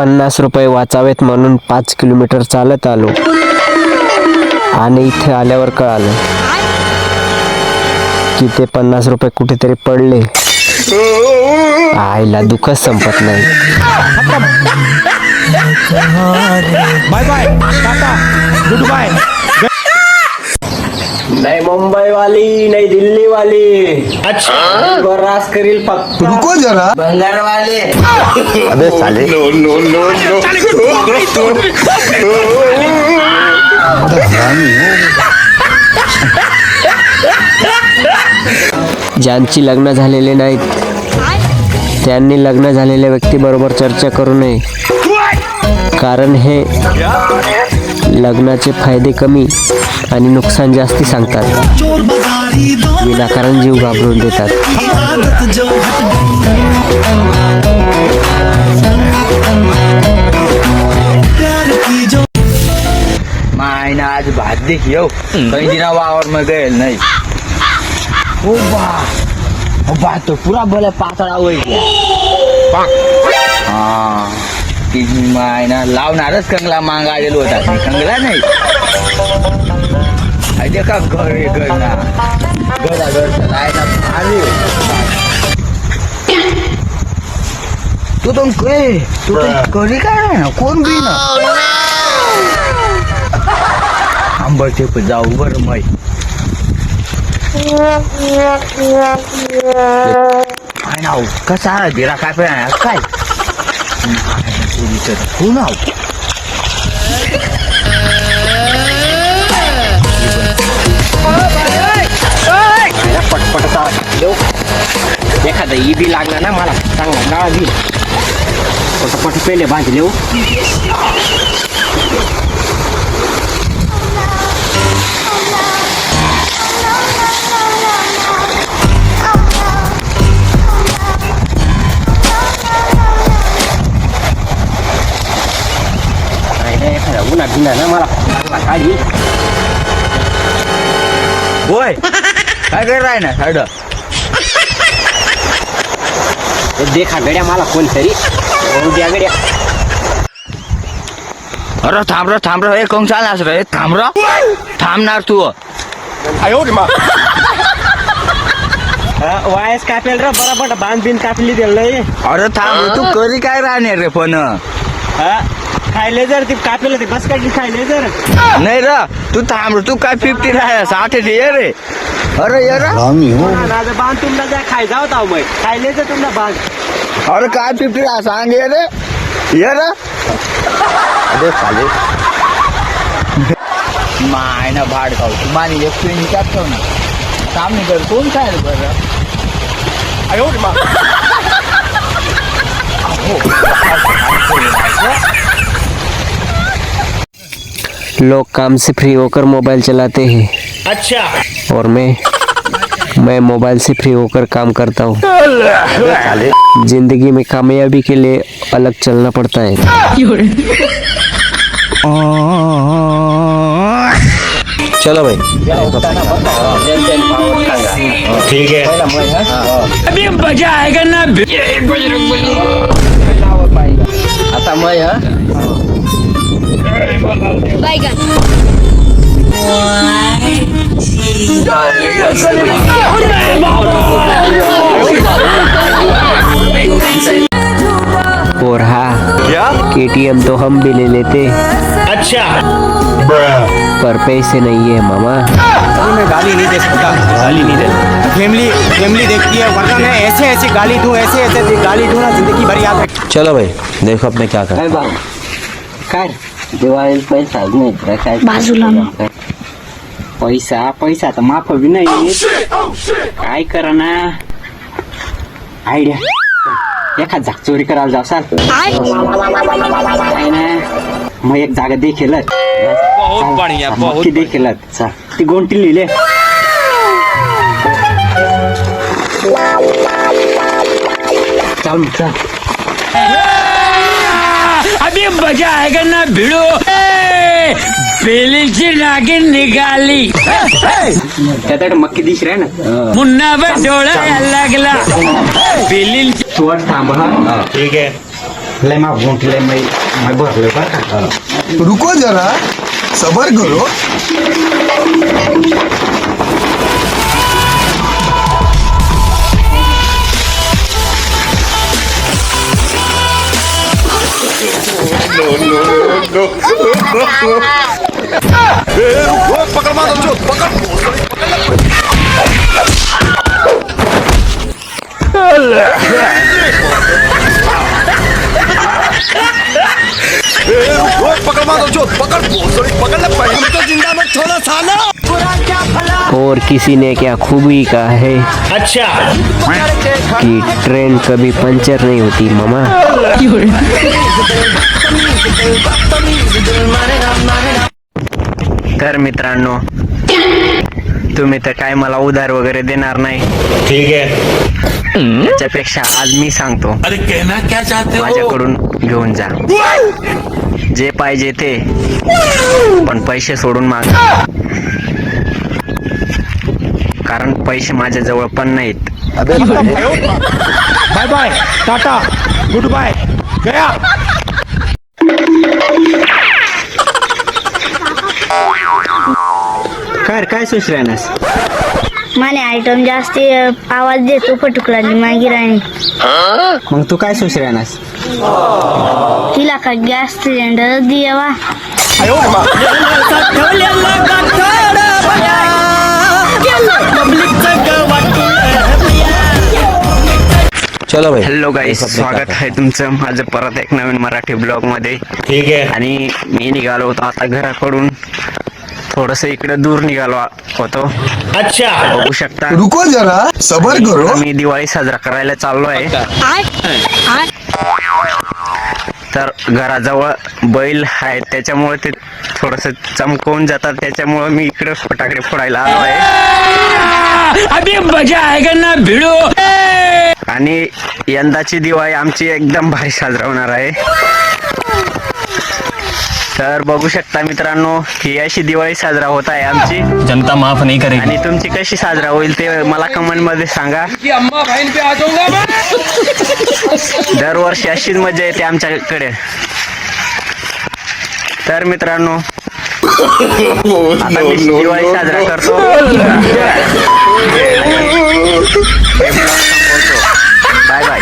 50 रुपये वाचावेत म्हणून 5 किलोमीटर चालत आलो आणि इथे आल्यावर कळालं की ते 50 रुपये कुठेतरी पडले. आईला दुःखच संपत नाही. Bye bye tata good bye. नाही मुंबई वाली नाही दिल्ली वाली. अच्छा रास करील फक्त रुको जरा. बंगार वाले. अबे साले. ज्यांची लग्न झालेले नाहीत त्यांनी लग्न झालेल्या व्यक्तीबरोबर चर्चा करू नये, कारण हे लग्नाचे फायदे कमी आणि नुकसान जास्ती सांगतात. विनाकारण जीव घाबरून देतात. मायना आज भात देख येऊ कहीं दिना वावर में गए नहीं. ओ बात तो पूरा भले पातळा होई. हा ती मायना लावणारच कंगला मागायला होता. कंगला नाही आई का घर ना घर चलायला भारी. तू तो करी काय ना कोण बी ना आंबटे पण जाऊ बरं मै. काय नाव कसा दिला काय पण काय हो नाव. पटपट एखादा बी लागला ना मला चांगला गाळा बी पटपट पेले बांधले. उन्हा भिना ना मला लागला काढी. होय काय कर राय ना साड देखा गड्या मला कोणतरी द्या गड्या. अरे थांब रे कोण चालणार रे. थांबणार तू. वायस कापेल रे बरोबर बांध बिन कापली दिलं. अरे थांब तू करी काय राहणार रे पण खायले जर ती कापेल ते बस काढली खायले जर नाही रे. तू थांब तू काय 50 राहा 60 ये रे. अरे ये रे बांध तुमला जा खाय जाऊ ताव मग खायले जर तुमला बांध. अरे काय 50 राहा सांग ये रे अबे साले. मायना भाड खाऊ तू मानी एक ट्रेन टाकतो ना काम नाही कर कोण काय रे बरं. लोग काम से फ्री होकर मोबाइल चलाते हैं. अच्छा और मैं मोबाइल से फ्री होकर काम करता हूँ. जिंदगी में कामयाबी के लिए अलग चलना पड़ता है. चलो भाई ठीक है. अभी मजा आएगा ना. आता मैं और हाँ क्या? KTM तो हम भी ले लेते अच्छा पर पैसे नहीं है मामा. मैं गाली नहीं दे सकता. गाली नहीं दे. फैमिली देखती है वरना मैं ऐसे गाली दूं ऐसे गाली दूं ना जिंदगी भर याद रख. चलो भाई देखो अब मैं क्या कर. काय दिवाळीला पैसा नाही काय बाजूला पैसा तर माफ बी नाही. काय करा ना आयडिया एखाद जाग चोरी करायला जाऊ साल काय ना मग एक जागा देखेलच बहुत देखेलच ती गोंटी लिहिले. चल चल अभी मजा आएगा ना भिड़ो. बेलीची नागिन निघाली. त्यात मक्की दिस रे ना मुन्नावर डोळा लागला. बेलीची थोड थांब. ठीक है. लय माग मोठी लय मैं भरलोय बरं का. रुको जरा सबर करो. और किसी ने क्या खूबी कहा है कि ट्रेन कभी पंचर नहीं होती मामा. तर मित्रांनो, तुम्ही तर काय मला उधार वगैरे देणार नाही. ठीक है. त्याच्यापेक्षा आज मी सांगतो, अरे कहना क्या चाहते हो? माझ्याकडून घेऊन जा जे पाहिजे ते, पण पैसे सोडून माग, कारण पैसे माझ्या जवळ पण नाहीत. Bye bye, tata, good bye, गया. काय सुश्र्यानस माने आयटम जास्त आवाज देतो पटुकला मागिराणी. मग तू काय सुश्र्यानस? तिला का गॅस सिलेंडर द्यावा. चलो भाई. हॅलो गाईस, स्वागत आहे तुमचं माझं परत एक नवीन मराठी ब्लॉग मध्ये. ठीक है. आणि मी निघालो होतो आता घराकडून, थोडस इकडे दूर निघालो होतो. अच्छा. बघू शकता, रुको जरा सबर करो. मी दिवाळी साजरा करायला चाललो आहे. तर घराजवळ बैल आहेत, त्याच्यामुळे ते थोडस चमकवून जातात, त्याच्यामुळे मी इकडे फटाकडे फोडायला आलो आहे. अभी मजा आएगा ना भिड़ो. आणि यंदाची दिवाळी आमची एकदम भारी साजरा होणार आहे. तर बघू शकता मित्रांनो, ही अशी दिवाळी साजरा होत आहे आमची. जनता माफ नहीं करेगी. आणि तुमची कशी साजरा होईल ते मला कमेंट मध्ये सांगा. दरवर्षी अशीच मजा येते आमच्याकडे. तर मित्रांनो, आता मी दिवाळी साजरा करतो. Bye bye.